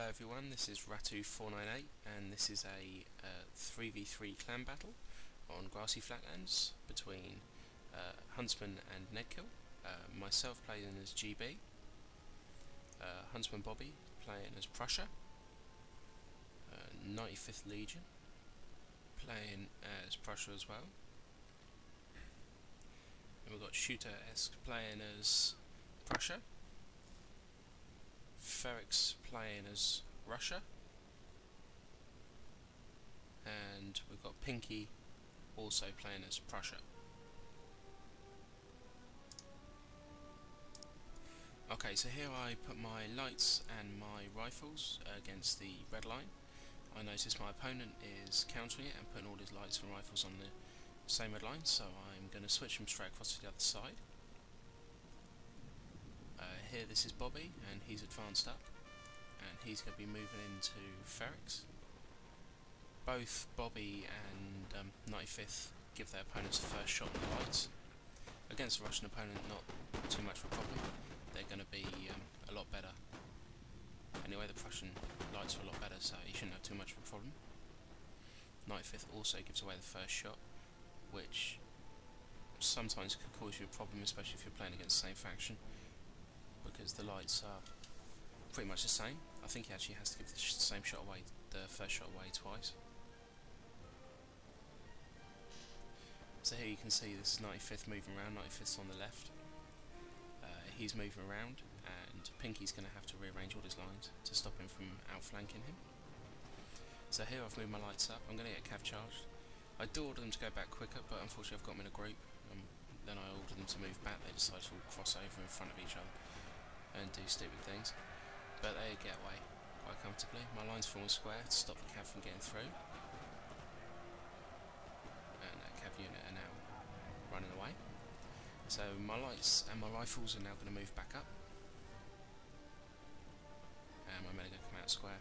Hello everyone, this is Rattue 498 and this is a 3v3 clan battle on grassy flatlands between Huntsman and Nedkil. Myself playing as GB, Huntsman Bobby playing as Prussia, 95th Legion playing as Prussia as well, and we've got Shooter-esque playing as Prussia, Ferrex playing as Russia, and we've got Pinky also playing as Prussia. Okay, so here I put my lights and my rifles against the red line. I notice my opponent is countering it and putting all his lights and rifles on the same red line, so I'm going to switch them straight across to the other side. Here this is Bobby, and he's advanced up, and he's going to be moving into Ferrex. Both Bobby and 95th give their opponents the first shot on the lights. Against a Russian opponent, not too much of a problem. They're going to be a lot better. Anyway, the Prussian lights are a lot better, so he shouldn't have too much of a problem. 95th also gives away the first shot, which sometimes could cause you a problem, especially if you're playing against the same faction, because the lights are pretty much the same. I think he actually has to give the same shot away, the first shot away twice. So here you can see this is 95th moving around. 95th's on the left. He's moving around, and Pinky's going to have to rearrange all his lines to stop him from outflanking him. So here I've moved my lights up. I'm going to get cav charged. I do order them to go back quicker, but unfortunately I've got them in a group. Then I ordered them to move back. They decide to all cross over in front of each other and do stupid things, but they get away quite comfortably. My lines form a square to stop the cav from getting through, and that cav unit are now running away. So my lights and my rifles are now going to move back up, and my men are going to come out square.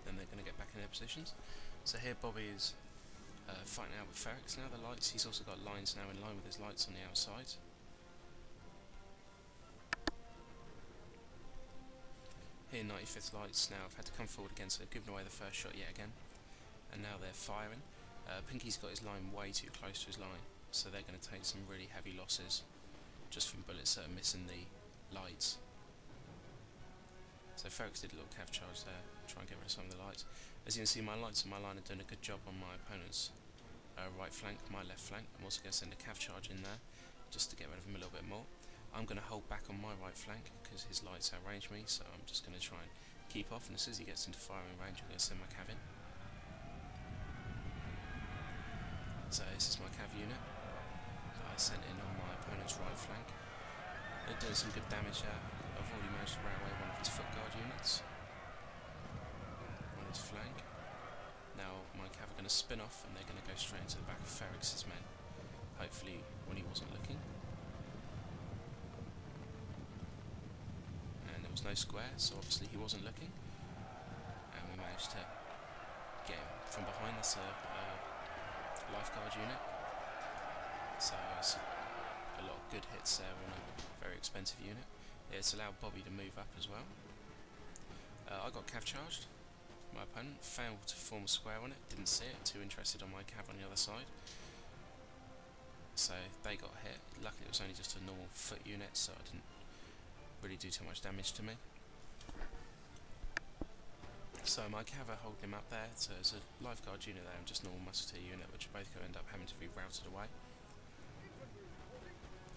Then they're going to get back in their positions. So here Bobby is fighting out with Ferrex now. The lights, he's also got lines now in line with his lights on the outside. Here 95th lights now have had to come forward again, so they've given away the first shot yet again, and now they're firing. Pinky's got his line way too close to his line, so they're going to take some really heavy losses just from bullets that are missing the lights. So Ferrex did a little cav charge there, try and get rid of some of the lights. As you can see, my lights and my line are doing a good job on my opponent's right flank, my left flank. I'm also going to send a cav charge in there just to get rid of him a little bit more. I'm going to hold back on my right flank because his lights outrange me, so I'm just going to try and keep off, and as soon as he gets into firing range I'm going to send my cav in. So this is my cav unit that I sent in on my opponent's right flank. They're doing some good damage there. I've already managed to ram away one of his foot guard units on his flank. Now my cav are going to spin off and they're going to go straight into the back of Ferrex's men, hopefully when he wasn't looking. And there was no square, so obviously he wasn't looking, and we managed to get him from behind. That's a lifeguard unit, so it's a lot of good hits there on a very expensive unit. It's allowed Bobby to move up as well. I got cav charged. My opponent failed to form a square on it, didn't see it, too interested on my cav on the other side, so they got hit. Luckily it was only just a normal foot unit, so I didn't really do too much damage to me. So my cav are holding him up there, so there's a lifeguard unit there and just normal musketeer unit, which are both going to end up having to be routed away.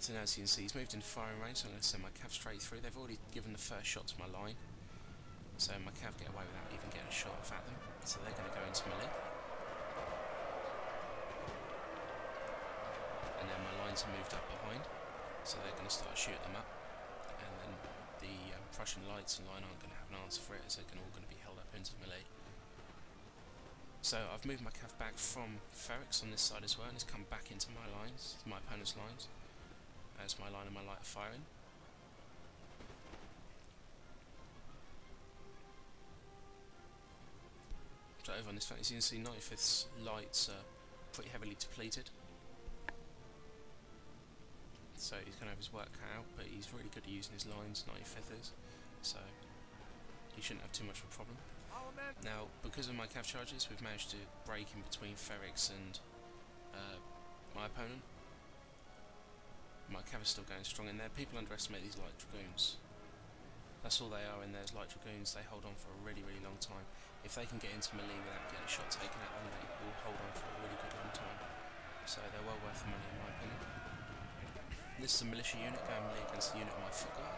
So now as you can see, he's moved into firing range, so I'm going to send my cav straight through. They've already given the first shot to my line, so my cav get away without even getting a shot off at them, so they're going to go into melee. And then my lines are moved up behind, so they're going to start shooting them up, and then the Prussian lights and line aren't going to have an answer for it, as they're all going to be held up into melee. So I've moved my cav back from Ferrex on this side as well, and it's come back into my lines, my opponent's lines, as my line and my light are firing. So over on this flank, as you can see, 95th's lights are pretty heavily depleted, so he's going to have his work cut out, but he's really good at using his lines, 95th is, so you shouldn't have too much of a problem. Now, because of my cav charges, we've managed to break in between Ferrix and my opponent. My cav is still going strong in there. People underestimate these light dragoons. That's all they are in there, is light dragoons. They hold on for a really, really long time. If they can get into melee without getting a shot taken at them, they will hold on for a really good long time. So they're well worth the money in my opinion. This is a militia unit going melee against the unit of my foot guard,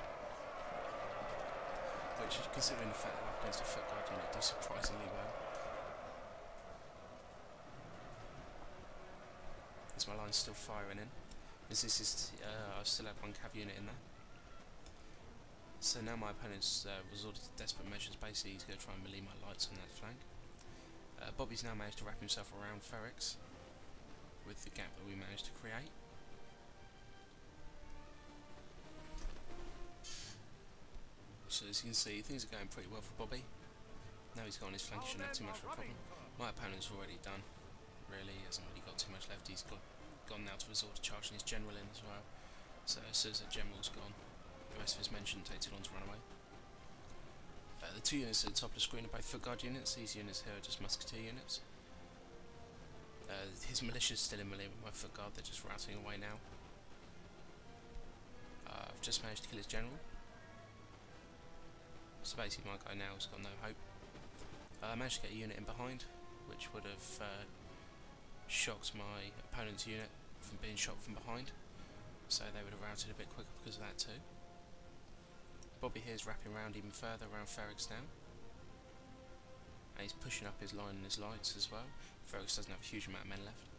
which, considering the fact that I'm up against a foot guard unit, do surprisingly well. As my line's still firing in. I still have one cav unit in there. So now my opponent's resorted to desperate measures. Basically, he's going to try and melee my lights on that flank. Bobby's now managed to wrap himself around Ferrix with the gap that we managed to create. So as you can see, things are going pretty well for Bobby. Now he's got on his flank, he shouldn't have too much of a problem. My opponent's already done, really, he hasn't really got too much left. He's gone now to resort to charging his general in as well. So as soon as the general's gone, the rest of his men shouldn't take too long to run away. The two units at the top of the screen are both foot guard units. These units here are just musketeer units. His militia's still in melee with my foot guard, they're just routing away now. I've just managed to kill his general. So basically my guy now has got no hope. I managed to get a unit in behind, which would have shocked my opponent's unit from being shot from behind. So they would have routed a bit quicker because of that too. Bobby here is wrapping around even further around Ferrix now. And he's pushing up his line and his lights as well. Ferrix doesn't have a huge amount of men left.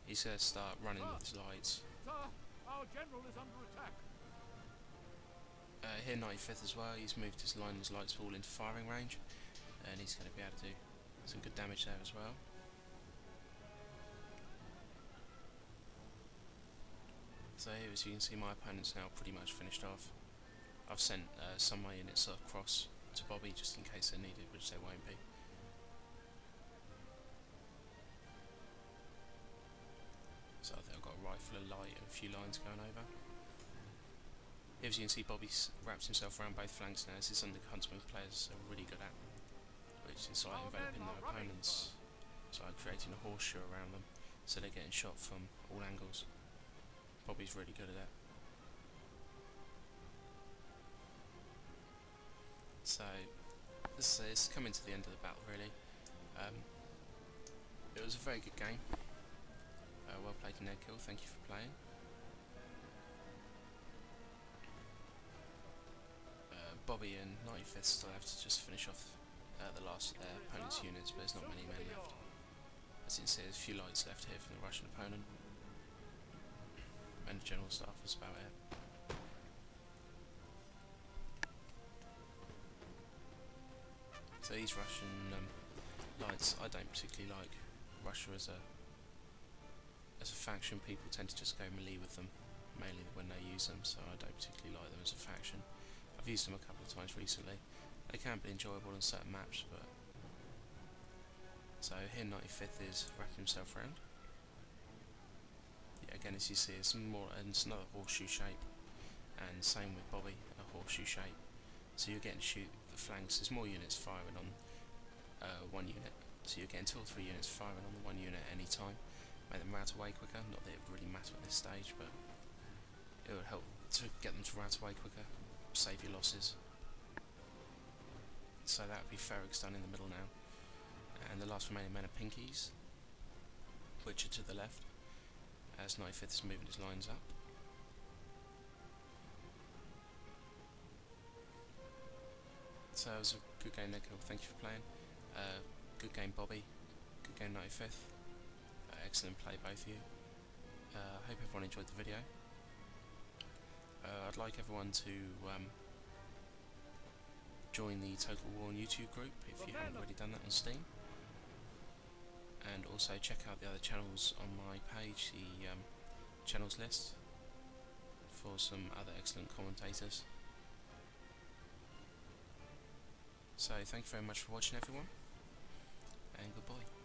He's going to start running with his lights. Sir, our general is under attack. Here 95th as well, he's moved his line and his lights all into firing range, and he's going to be able to do some good damage there as well. So here, as you can see, my opponent's now pretty much finished off. I've sent some of my units across to Bobby just in case they're needed, which they won't be. So I think I've got a rifle, a light and a few lines going over. As you can see, Bobby's wrapped himself around both flanks now. This is something Huntsman players are really good at, which is like enveloping their opponents. It's like creating a horseshoe around them, so they're getting shot from all angles. Bobby's really good at that. So, this is coming to the end of the battle, really. It was a very good game. Well played, Nedkil. Thank you for playing. Bobby and 95th still have to just finish off the last of their opponent's units, but there's not many men left. As you can see, there's a few lights left here from the Russian opponent. And the general staff was about it. So these Russian lights, I don't particularly like. Russia as a faction. People tend to just go melee with them, mainly when they use them, so I don't particularly like them as a faction. I've used them a couple of times recently. They can be enjoyable on certain maps, but... So here 95th is wrapping himself around. Yeah, again, as you see, it's another horseshoe shape, and same with Bobby, a horseshoe shape. So you're getting to shoot the flanks. There's more units firing on one unit, so you're getting 2 or 3 units firing on the one unit at any time. Make them rout away quicker. Not that it would really matter at this stage, but it would help to get them to rout away quicker. Save your losses. So that would be Ferrix done in the middle now, and the last remaining men are pinkies, which are to the left, as 95th is moving his lines up. So it was a good game, Nedkil. Thank you for playing. Good game, Bobby. Good game, 95th. Excellent play, both of you. I hope everyone enjoyed the video. I'd like everyone to join the Total War on YouTube group if you haven't already done that on Steam, and also check out the other channels on my page, the channels list, for some other excellent commentators. So thank you very much for watching, everyone, and goodbye.